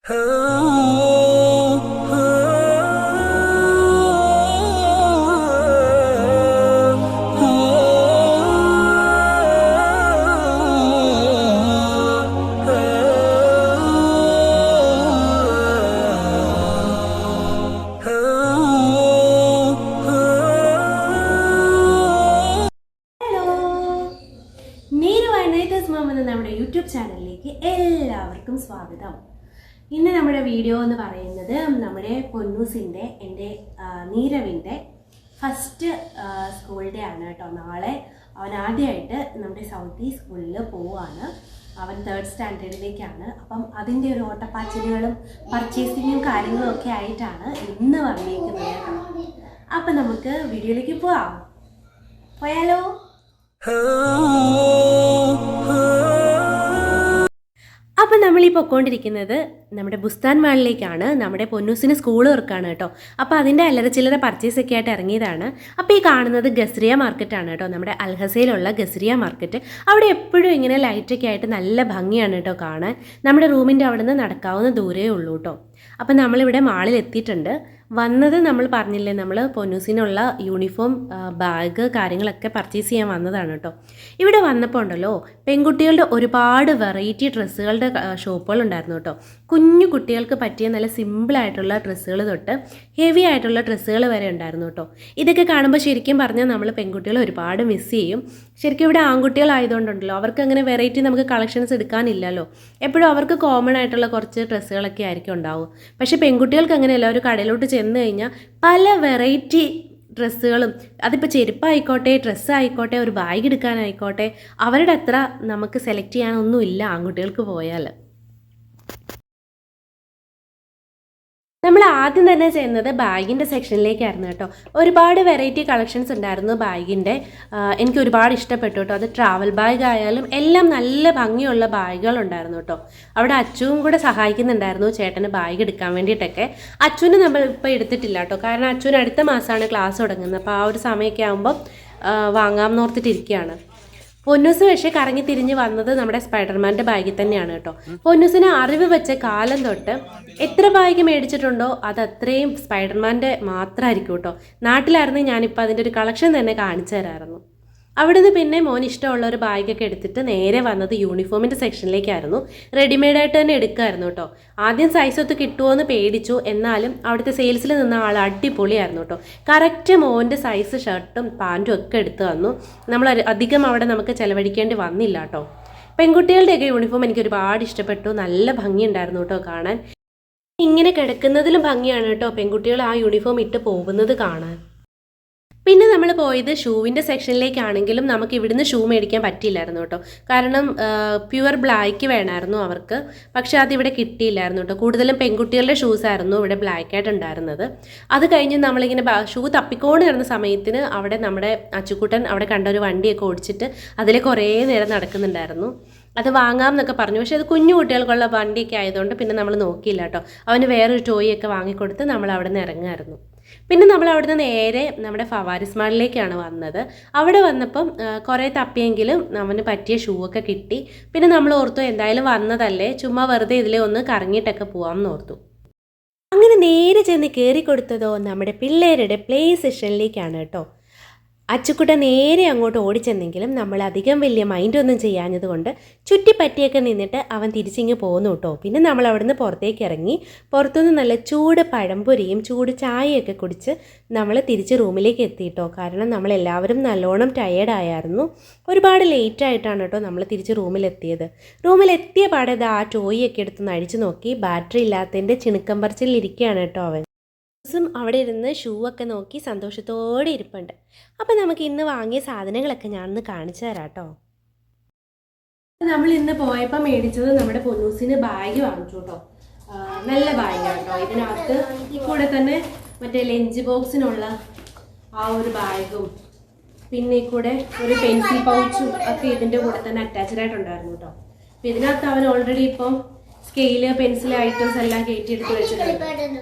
നമ്മുടെ യൂട്യൂബ് ചാനലിലേക്ക് എല്ലാവർക്കും സ്വാഗതം. ഇന്ന് നമ്മുടെ വീഡിയോ എന്ന് പറയുന്നത് നമ്മുടെ പൊന്നൂസിൻ്റെ എൻ്റെ നീരവിൻ്റെ ഫസ്റ്റ് സ്കൂൾ ഡേ ആണ് കേട്ടോ. നാളെ അവൻ ആദ്യമായിട്ട് നമ്മുടെ സൗത്ത് സ്കൂളിൽ പോവുകയാണ്. അവൻ 3rd സ്റ്റാൻഡേർഡിലേക്കാണ്. അപ്പം അതിൻ്റെ ഒരു ഓട്ടപ്പാച്ചിലുകളും പർച്ചേസിങ്ങും കാര്യങ്ങളും ഒക്കെ ആയിട്ടാണ് ഇന്ന് വന്നിരിക്കുന്നത്. അപ്പം നമുക്ക് വീഡിയോയിലേക്ക് പോയാലോ? അപ്പം നമ്മളീ പൊയ്ക്കൊണ്ടിരിക്കുന്നത് നമ്മുടെ ബുസ്താൻ മാളിലേക്കാണ്. നമ്മുടെ പൊന്നൂസിന് സ്കൂൾ തുറക്കാണ് കേട്ടോ. അപ്പോൾ അതിൻ്റെ അല്ലറ ചില്ലറ പർച്ചേസൊക്കെ ആയിട്ട് ഇറങ്ങിയതാണ്. അപ്പോൾ ഈ കാണുന്നത് ഗസ്രിയ മാർക്കറ്റാണ് കേട്ടോ, നമ്മുടെ അൽഹസയിലുള്ള ഗസ്രിയ മാർക്കറ്റ്. അവിടെ എപ്പോഴും ഇങ്ങനെ ലൈറ്റൊക്കെ ആയിട്ട് നല്ല ഭംഗിയാണ് കേട്ടോ കാണാൻ. നമ്മുടെ റൂമിൻ്റെ അവിടെ നിന്ന് നടക്കാവുന്ന ദൂരമേ ഉള്ളൂ കേട്ടോ. അപ്പം നമ്മളിവിടെ മാളിൽ എത്തിയിട്ടുണ്ട്. വന്നത് നമ്മൾ പറഞ്ഞില്ലേ, നമ്മൾ പൊന്നൂസിനുള്ള യൂണിഫോം, ബാഗ് കാര്യങ്ങളൊക്കെ പർച്ചേസ് ചെയ്യാൻ വന്നതാണ് കേട്ടോ. ഇവിടെ വന്നപ്പോൾ ഉണ്ടല്ലോ പെൺകുട്ടികളുടെ ഒരുപാട് വെറൈറ്റി ഡ്രസ്സുകളുടെ ഷോപ്പുകളുണ്ടായിരുന്നു കേട്ടോ. കുഞ്ഞു കുട്ടികൾക്ക് പറ്റിയ നല്ല സിമ്പിളായിട്ടുള്ള ഡ്രസ്സുകൾ തൊട്ട് ഹെവി ആയിട്ടുള്ള ഡ്രസ്സുകൾ വരെ ഉണ്ടായിരുന്നു കേട്ടോ. ഇതൊക്കെ കാണുമ്പോൾ ശരിക്കും പറഞ്ഞാൽ നമ്മൾ പെൺകുട്ടികൾ ഒരുപാട് മിസ് ചെയ്യും. ശരിക്കും ഇവിടെ ആൺകുട്ടികളായതുകൊണ്ടുണ്ടല്ലോ അവർക്ക് അങ്ങനെ വെറൈറ്റി നമുക്ക് കളക്ഷൻസ് എടുക്കാനില്ലല്ലോ. എപ്പോഴും അവർക്ക് കോമൺ ആയിട്ടുള്ള കുറച്ച് ഡ്രസ്സുകളൊക്കെ ആയിരിക്കും ഉണ്ടാവും. പക്ഷേ പെൺകുട്ടികൾക്ക് അങ്ങനെയല്ല. ഒരു കടയിലോട്ട് ചെന്ന് കഴിഞ്ഞാൽ പല വെറൈറ്റി ഡ്രസ്സുകളും, അതിപ്പോൾ ചെരുപ്പായിക്കോട്ടെ, ഡ്രസ്സായിക്കോട്ടെ, ഒരു ബാഗ് എടുക്കാനായിക്കോട്ടെ, അവരുടെ അത്ര നമുക്ക് സെലക്ട് ചെയ്യാനൊന്നുമില്ല ആൺകുട്ടികൾക്ക് പോയാൽ. നമ്മൾ ആദ്യം തന്നെ ചെയ്യുന്നത് ബാഗിൻ്റെ സെക്ഷനിലേക്കായിരുന്നു കേട്ടോ. ഒരുപാട് വെറൈറ്റി കളക്ഷൻസ് ഉണ്ടായിരുന്നു ബാഗിൻ്റെ. എനിക്ക് ഒരുപാട് ഇഷ്ടപ്പെട്ടു കേട്ടോ. അത് ട്രാവൽ ബാഗ് ആയാലും എല്ലാം നല്ല ഭംഗിയുള്ള ബാഗുകളുണ്ടായിരുന്നു കേട്ടോ. അവിടെ അച്ചുവും കൂടെ സഹായിക്കുന്നുണ്ടായിരുന്നു ചേട്ടന് ബാഗ് എടുക്കാൻ വേണ്ടിയിട്ടൊക്കെ. അച്ചുവിന് നമ്മൾ ഇപ്പോൾ എടുത്തിട്ടില്ല കേട്ടോ, കാരണം അച്ചുവിന് അടുത്ത മാസമാണ് ക്ലാസ് തുടങ്ങുന്നത്. അപ്പോൾ ആ ഒരു സമയമൊക്കെ ആകുമ്പോൾ വാങ്ങാമെന്ന് ഓർത്തിട്ടിരിക്കുകയാണ്. പൊന്നൂസ് പക്ഷേ കറങ്ങി തിരിഞ്ഞ് വന്നത് നമ്മുടെ സ്പൈഡർമാൻ്റെ ബാഗിൽ തന്നെയാണ് കേട്ടോ. പൊന്നൂസിന് അറിവ് വെച്ച കാലം തൊട്ട് എത്ര ബാഗ് മേടിച്ചിട്ടുണ്ടോ അത് അത്രയും സ്പൈഡർമാൻ്റെ മാത്രമായിരിക്കും കേട്ടോ. നാട്ടിലായിരുന്നെങ്കിൽ ഞാനിപ്പോൾ അതിൻ്റെ ഒരു കളക്ഷൻ തന്നെ കാണിച്ചു തരാമായിരുന്നു. അവിടുന്ന് പിന്നെ മോൻ ഇഷ്ടമുള്ള ഒരു ബാഗൊക്കെ എടുത്തിട്ട് നേരെ വന്നത് യൂണിഫോമിൻ്റെ സെക്ഷനിലേക്കായിരുന്നു. റെഡിമെയ്ഡായിട്ട് തന്നെ എടുക്കുമായിരുന്നു കേട്ടോ. ആദ്യം സൈസ് ഒത്ത് കിട്ടുമോ എന്ന് പേടിച്ചു, എന്നാലും അവിടുത്തെ സെയിൽസിൽ നിന്ന ആൾ അടിപൊളിയായിരുന്നു കേട്ടോ. കറക്റ്റ് മോൻ്റെ സൈസ് ഷർട്ടും പാൻറ്റും ഒക്കെ എടുത്ത് തന്നു. നമ്മൾ അധികം അവിടെ നമുക്ക് ചിലവഴിക്കേണ്ടി വന്നില്ല കേട്ടോ. പെൺകുട്ടികളുടെയൊക്കെ യൂണിഫോം എനിക്ക് ഒരുപാട് ഇഷ്ടപ്പെട്ടു. നല്ല ഭംഗിയുണ്ടായിരുന്നു കേട്ടോ കാണാൻ. ഇങ്ങനെ കിടക്കുന്നതിലും ഭംഗിയാണ് കേട്ടോ പെൺകുട്ടികൾ ആ യൂണിഫോം ഇട്ട് പോകുന്നത് കാണാൻ. പിന്നെ നമ്മൾ പോയത് ഷൂവിൻ്റെ സെക്ഷനിലേക്കാണെങ്കിലും നമുക്ക് ഇവിടുന്ന് ഷൂ മേടിക്കാൻ പറ്റിയില്ലായിരുന്നു കേട്ടോ. കാരണം പ്യുവർ ബ്ലാക്ക് വേണമായിരുന്നു അവർക്ക്. പക്ഷേ അതിവിടെ കിട്ടിയില്ലായിരുന്നു കേട്ടോ. കൂടുതലും പെൺകുട്ടികളുടെ ഷൂസായിരുന്നു ഇവിടെ ബ്ലാക്കായിട്ട് ഉണ്ടായിരുന്നത്. അത് കഴിഞ്ഞ് നമ്മളിങ്ങനെ ഷൂ തപ്പിക്കൊണ്ട് വരുന്ന സമയത്തിന് അവിടെ നമ്മുടെ അച്ചുക്കുട്ടൻ അവിടെ കണ്ട ഒരു വണ്ടിയൊക്കെ ഓടിച്ചിട്ട് അതിൽ കുറേ നേരം നടക്കുന്നുണ്ടായിരുന്നു. അത് വാങ്ങാം എന്നൊക്കെ പറഞ്ഞു. പക്ഷേ അത് കുഞ്ഞു കുട്ടികൾക്കുള്ള വണ്ടിയൊക്കെ ആയതുകൊണ്ട് പിന്നെ നമ്മൾ നോക്കിയില്ല കേട്ടോ. അവന് വേറൊരു ടോയൊക്കെ വാങ്ങിക്കൊടുത്ത് നമ്മൾ അവിടെ നിന്ന് ഇറങ്ങായിരുന്നു. പിന്നെ നമ്മൾ അവിടുന്ന് നേരെ നമ്മുടെ ഫവാരിസ് മാളിലേക്കാണ് വന്നത്. അവിടെ വന്നപ്പം കുറേ തപ്പിയെങ്കിലും അവന് പറ്റിയ ഷൂ ഒക്കെ കിട്ടി. പിന്നെ നമ്മൾ ഓർത്തു എന്തായാലും വന്നതല്ലേ, ചുമ്മാ വെറുതെ ഇതിലെ ഒന്ന് കറങ്ങിയിട്ടൊക്കെ പോകാമെന്ന് ഓർത്തു. അങ്ങനെ നേരെ ചെന്ന് കയറി കൊടുത്തതോ നമ്മുടെ പിള്ളേരുടെ പ്ലേ സെഷനിലേക്കാണ് കേട്ടോ. അച്ചുക്കുട്ട നേരെ അങ്ങോട്ട് ഓടിച്ചെന്നെങ്കിലും നമ്മൾ അധികം വലിയ മൈൻഡൊന്നും ചെയ്യാഞ്ഞതുകൊണ്ട് ചുറ്റിപ്പറ്റിയൊക്കെ നിന്നിട്ട് അവൻ തിരിച്ചിങ്ങ് പോന്നു കേട്ടോ. പിന്നെ നമ്മൾ അവിടുന്ന് പുറത്തേക്ക് ഇറങ്ങി. പുറത്തുനിന്ന് നല്ല ചൂട് പഴംപൊരിയും ചൂട് ചായയൊക്കെ കുടിച്ച് നമ്മൾ തിരിച്ച് റൂമിലേക്ക് എത്തിയിട്ടോ. കാരണം നമ്മളെല്ലാവരും നല്ലോണം ടയേർഡായിരുന്നു. ഒരുപാട് ലേറ്റായിട്ടാണ് കേട്ടോ നമ്മൾ തിരിച്ച് റൂമിലെത്തിയത്. റൂമിലെത്തിയ പാടെ ആ ടോയൊക്കെ എടുത്ത് അഴിച്ചു നോക്കി. ബാറ്ററി ഇല്ലാത്തതിൻ്റെ ചിണുക്കം പറിച്ചിലിരിക്കുകയാണ് കേട്ടോ അവൻ. അവിടെ ഇരുന്ന് ഷൂ ഒക്കെ നോക്കി സന്തോഷത്തോടെ ഇരിപ്പുണ്ട്. അപ്പം നമുക്ക് ഇന്ന് വാങ്ങിയ സാധനങ്ങളൊക്കെ ഞാനൊന്ന് കാണിച്ചു തരാം കേട്ടോ. നമ്മൾ ഇന്ന് പോയപ്പോൾ മേടിച്ചത് നമ്മുടെ പൊന്നൂസിന് ബാഗ് വാങ്ങിച്ചു കേട്ടോ. നല്ല ബാഗാണ് കേട്ടോ. ഇതിനകത്ത് കൂടെ തന്നെ മറ്റേ ലഞ്ച് ബോക്സിനുള്ള ആ ഒരു ബാഗും പിന്നെ കൂടെ ഒരു പെൻസിൽ പൗച്ചും ഒക്കെ ഇതിൻ്റെ കൂടെ തന്നെ അറ്റാച്ച്ഡ് ആയിട്ടുണ്ടായിരുന്നു കേട്ടോ. അപ്പം ഇതിനകത്ത് അവൻ ഓൾറെഡി ഇപ്പം സ്കെയില്, പെൻസിൽ ഐറ്റംസ് എല്ലാം കയറ്റിയെടുത്ത് വെച്ചിട്ടുണ്ട്.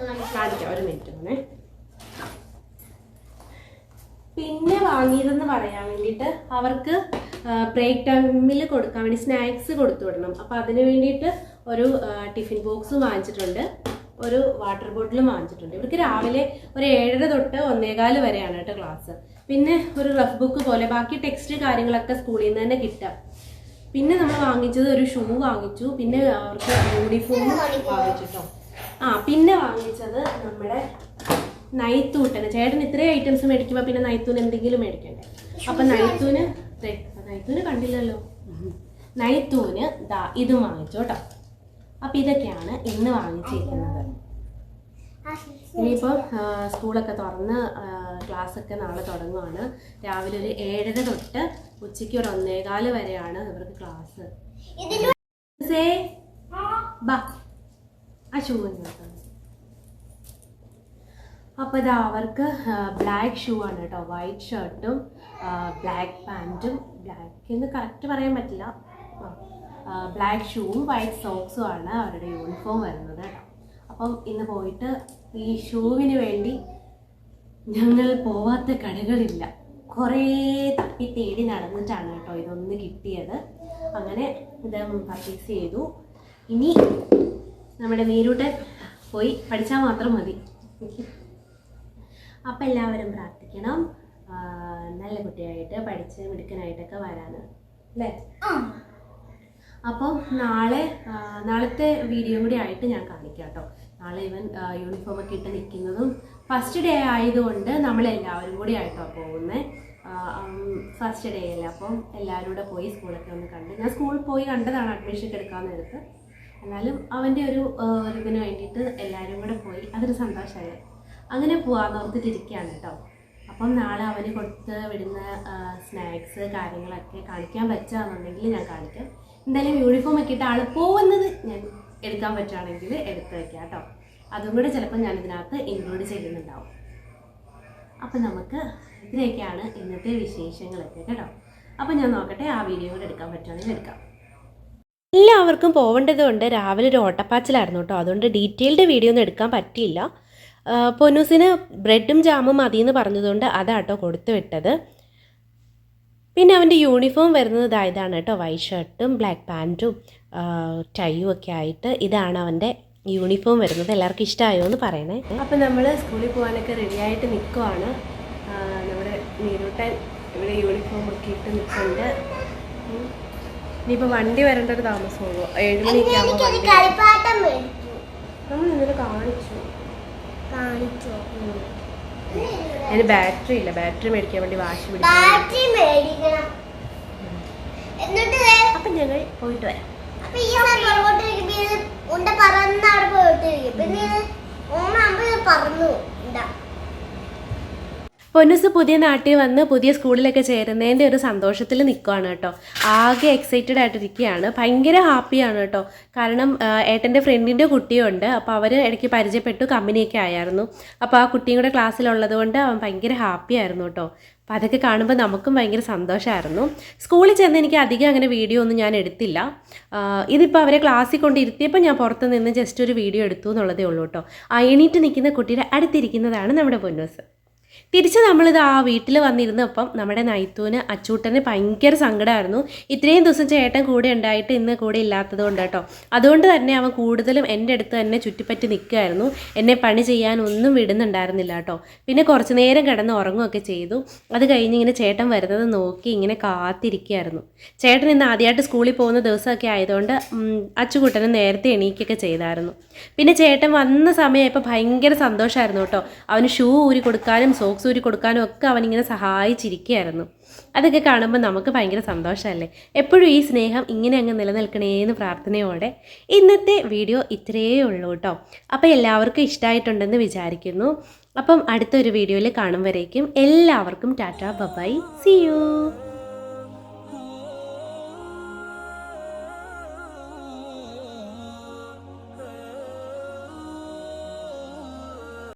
കാണിക്കാം, ഒരു മിനിറ്റ് തന്നെ. പിന്നെ വാങ്ങിയതെന്ന് പറയാൻ വേണ്ടിയിട്ട് അവർക്ക് ബ്രേക്ക് ടൈമിൽ കൊടുക്കാൻ വേണ്ടി സ്നാക്സ് കൊടുത്തു വിടണം. അപ്പോൾ അതിന് വേണ്ടിയിട്ട് ഒരു ടിഫിൻ ബോക്സും വാങ്ങിച്ചിട്ടുണ്ട്, ഒരു വാട്ടർ ബോട്ടിലും വാങ്ങിച്ചിട്ടുണ്ട്. ഇവർക്ക് രാവിലെ ഒരു 7:30 തൊട്ട് 1:15 വരെയാണ് കേട്ടോ ക്ലാസ്. പിന്നെ ഒരു റഫ് ബുക്ക് പോലെ ബാക്കി ടെക്സ്റ്റ് കാര്യങ്ങളൊക്കെ സ്കൂളിൽ നിന്ന് തന്നെ കിട്ടാം. പിന്നെ നമ്മൾ വാങ്ങിച്ചത് ഒരു ഷൂ വാങ്ങിച്ചു, പിന്നെ അവർക്ക് യൂണിഫോം വാങ്ങിച്ചിട്ടോ. പിന്നെ വാങ്ങിച്ചത് നമ്മുടെ നൈത്തൂട്ടന്. ചേട്ടൻ ഇത്രയും ഐറ്റംസ് മേടിക്കുമ്പോൾ പിന്നെ നൈത്തൂന് എന്തെങ്കിലും മേടിക്കണ്ടേ. അപ്പം നൈത്തൂന് കണ്ടില്ലല്ലോ, നൈത്തൂന് ഇതും വാങ്ങിച്ചു കേട്ടോ. അപ്പം ഇതൊക്കെയാണ് ഇന്ന് വാങ്ങിച്ചിരിക്കുന്നത്. ഇനിയിപ്പോൾ സ്കൂളൊക്കെ തുറന്ന് ക്ലാസ്സൊക്കെ നാളെ തുടങ്ങുവാണ്. രാവിലെ ഒരു 7:30 തൊട്ട് ഉച്ചയ്ക്ക് ഒരു 1:15 വരെയാണ് ഇവർക്ക് ക്ലാസ്. അപ്പോൾ ഇതാ അവർക്ക് ബ്ലാക്ക് ഷൂ ആണ് കേട്ടോ, വൈറ്റ് ഷർട്ടും ബ്ലാക്ക് പാൻറ്റും, ബ്ലാക്ക് എന്ന് കറക്റ്റ് പറയാൻ പറ്റില്ല, ബ്ലാക്ക് ഷൂവും വൈറ്റ് സോക്സും ആണ് അവരുടെ യൂണിഫോം വരുന്നത് കേട്ടോ. അപ്പം ഇന്ന് പോയിട്ട് ഈ ഷൂവിന് വേണ്ടി ഞങ്ങൾ പോവാത്ത കടകളില്ല, കുറേ തപ്പി തേടി നടന്നിട്ടാണ് കേട്ടോ ഇതൊന്ന് കിട്ടിയത്. അങ്ങനെ ഇത് പർച്ചേസ് ചെയ്തു. ഇനി നമ്മുടെ നീരൂട്ടൻ പോയി പഠിച്ചാൽ മാത്രം മതി. അപ്പം എല്ലാവരും പ്രാർത്ഥിക്കണം നല്ല കുട്ടിയായിട്ട് പഠിച്ച് മിടുക്കനായിട്ടൊക്കെ വരാന് അല്ലേ. അപ്പം നാളത്തെ വീഡിയോ കൂടി ആയിട്ട് ഞാൻ കാണിക്കാം കേട്ടോ. നാളെ ഇവൻ യൂണിഫോമൊക്കെ ഇട്ട് നിൽക്കുന്നതും ഫസ്റ്റ് ഡേ ആയതുകൊണ്ട് നമ്മളെല്ലാവരും കൂടി ആയിട്ടോ പോകുന്നത്. ഫസ്റ്റ് ഡേ അല്ല, അപ്പം എല്ലാവരും കൂടെ പോയി സ്കൂളൊക്കെ ഒന്ന് കണ്ട്. ഞാൻ സ്കൂളിൽ പോയി കണ്ടതാണ് അഡ്മിഷൻ എടുക്കാൻ നേരത്ത്. എന്നാലും അവൻ്റെ ഒരു ഇതിന് വേണ്ടിയിട്ട് എല്ലാവരും കൂടെ പോയി, അതൊരു സന്തോഷമല്ലേ. അങ്ങനെ പോകാമെന്ന് ഓർത്തിട്ടിരിക്കുകയാണ് കേട്ടോ. അപ്പം നാളെ അവന് കൊടുത്ത് വിടുന്ന സ്നാക്സ് കാര്യങ്ങളൊക്കെ കാണിക്കാൻ പറ്റുകയാണെന്നുണ്ടെങ്കിൽ ഞാൻ കാണിക്കാം. എന്തായാലും യൂണിഫോം ഒക്കെ ഇട്ട് ആൾ പോകുന്നത് ഞാൻ എടുക്കാൻ പറ്റുകയാണെങ്കിൽ എടുത്ത് വയ്ക്കാം കേട്ടോ. അതും കൂടെ ചിലപ്പോൾ ഞാനിതിനകത്ത് ഇൻക്ലൂഡ് ചെയ്യുന്നുണ്ടാവും. അപ്പം നമുക്ക് ഇതിനൊക്കെയാണ് ഇന്നത്തെ വിശേഷങ്ങളൊക്കെ കേട്ടോ. അപ്പം ഞാൻ നോക്കട്ടെ, ആ വീഡിയോ കൂടെ എടുക്കാൻ പറ്റുകയാണെങ്കിൽ എടുക്കാം. എല്ലാവർക്കും പോകേണ്ടതുകൊണ്ട് രാവിലെ ഒരു ഓട്ടപ്പാച്ചിലായിരുന്നു കേട്ടോ. അതുകൊണ്ട് ഡീറ്റെയിൽഡ് വീഡിയോ ഒന്നും എടുക്കാൻ പറ്റിയില്ല. പൊന്നൂസിന് ബ്രെഡും ജാമും മതിയെന്ന് പറഞ്ഞതുകൊണ്ട് അതാട്ടോ കൊടുത്തു വിട്ടത്. പിന്നെ അവൻ്റെ യൂണിഫോം വരുന്നത് ഇതാണ് കേട്ടോ, വൈറ്റ് ഷർട്ടും ബ്ലാക്ക് പാൻറ്റും ടൈയും ഒക്കെ ആയിട്ട് ഇതാണ് അവൻ്റെ യൂണിഫോം വരുന്നത്. എല്ലാവർക്കും ഇഷ്ടമായോ എന്ന് പറയണേ. അപ്പം നമ്മൾ സ്കൂളിൽ പോകാനൊക്കെ റെഡിയായിട്ട് നിൽക്കുവാണ്. നമ്മുടെ നീരൂട്ടൻ ഇവിടെ യൂണിഫോം ഒക്കെ ഇട്ട് നിൽക്കുന്നുണ്ട്. ഇനിയിപ്പോൾ വണ്ടി വരേണ്ട ഒരു താമസമുള്ളൂ. 7 മണിയൊക്കെ ആകുമ്പോൾ നമ്മൾ ഇന്നലെ കാണിച്ചു. അതിന് ബാറ്ററി ഇല്ല, ബാറ്ററി മേടിക്കാൻ വേണ്ടി വാശി പിടിക്കും. അപ്പം ഞങ്ങൾ പോയിട്ട് വരാം. പൊന്നൂസ് പുതിയ നാട്ടിൽ വന്ന് പുതിയ സ്കൂളിലൊക്കെ ചേരുന്നതിൻ്റെ ഒരു സന്തോഷത്തിൽ നിൽക്കുകയാണ് കേട്ടോ. ആകെ എക്സൈറ്റഡ് ആയിട്ടിരിക്കുകയാണ്, ഭയങ്കര ഹാപ്പിയാണ് കേട്ടോ. കാരണം ഏട്ടൻ്റെ ഫ്രണ്ടിൻ്റെ കുട്ടിയുണ്ട്, അപ്പോൾ അവർ ഇടയ്ക്ക് പരിചയപ്പെട്ടു, കമ്പനിയൊക്കെ ആയിരുന്നു. അപ്പോൾ ആ കുട്ടിയും കൂടെ ക്ലാസ്സിലുള്ളത് കൊണ്ട് അവൻ ഭയങ്കര ഹാപ്പി ആയിരുന്നു കേട്ടോ. അപ്പോൾ അതൊക്കെ കാണുമ്പോൾ നമുക്കും ഭയങ്കര സന്തോഷമായിരുന്നു. സ്കൂളിൽ ചെന്ന് എനിക്ക് അധികം അങ്ങനെ വീഡിയോ ഒന്നും ഞാൻ എടുത്തില്ല. ഇതിപ്പോൾ അവരെ ക്ലാസ്സിൽ കൊണ്ടിരുത്തിയപ്പോൾ ഞാൻ പുറത്ത് നിന്ന് ജസ്റ്റ് ഒരു വീഡിയോ എടുത്തു എന്നുള്ളതേ ഉള്ളൂ കേട്ടോ. എണീറ്റ് നിൽക്കുന്ന കുട്ടിയുടെ അടുത്തിരിക്കുന്നതാണ് നമ്മുടെ പൊന്നൂസ്. തിരിച്ച് നമ്മളിത് വീട്ടിൽ വന്നിരുന്നപ്പം നമ്മുടെ നൈത്തൂന് അച്ചൂട്ടന് ഭയങ്കര സങ്കടമായിരുന്നു. ഇത്രയും ദിവസം ചേട്ടൻ കൂടെ ഉണ്ടായിട്ട് ഇന്ന് കൂടെ ഇല്ലാത്തത് കൊണ്ട് കേട്ടോ. അതുകൊണ്ട് തന്നെ അവൻ കൂടുതലും എൻ്റെ അടുത്ത് തന്നെ ചുറ്റിപ്പറ്റി നിൽക്കുമായിരുന്നു. എന്നെ പണി ചെയ്യാനൊന്നും വിടുന്നുണ്ടായിരുന്നില്ല കേട്ടോ. പിന്നെ കുറച്ച് നേരം കിടന്ന് ഉറങ്ങുകയൊക്കെ ചെയ്തു. അത് കഴിഞ്ഞ് ഇങ്ങനെ ചേട്ടൻ വരുന്നത് നോക്കി ഇങ്ങനെ കാത്തിരിക്കുകയായിരുന്നു. ചേട്ടൻ ഇന്ന് ആദ്യമായിട്ട് സ്കൂളിൽ പോകുന്ന ദിവസമൊക്കെ ആയതുകൊണ്ട് അച്ചുകൂട്ടന് നേരത്തെ എണീക്കുകയൊക്കെ ചെയ്തായിരുന്നു. പിന്നെ ചേട്ടൻ വന്ന സമയമായപ്പോൾ ഭയങ്കര സന്തോഷമായിരുന്നു കേട്ടോ. അവന് ഷൂ ഊരി കൊടുക്കാനും സോക്സ് ഊരി കൊടുക്കാനും ഒക്കെ അവനിങ്ങനെ സഹായിച്ചിരിക്കുകയായിരുന്നു. അതൊക്കെ കാണുമ്പോൾ നമുക്ക് ഭയങ്കര സന്തോഷമല്ലേ. എപ്പോഴും ഈ സ്നേഹം ഇങ്ങനെ അങ്ങ് നിലനിൽക്കണേന്ന് പ്രാർത്ഥനയോടെ ഇന്നത്തെ വീഡിയോ ഇത്രയേ ഉള്ളൂ കേട്ടോ. അപ്പോൾ എല്ലാവർക്കും ഇഷ്ടമായിട്ടുണ്ടെന്ന് വിചാരിക്കുന്നു. അപ്പം അടുത്തൊരു വീഡിയോയിൽ കാണും വരേക്കും എല്ലാവർക്കും ടാറ്റാ ബൈ, സീ യു.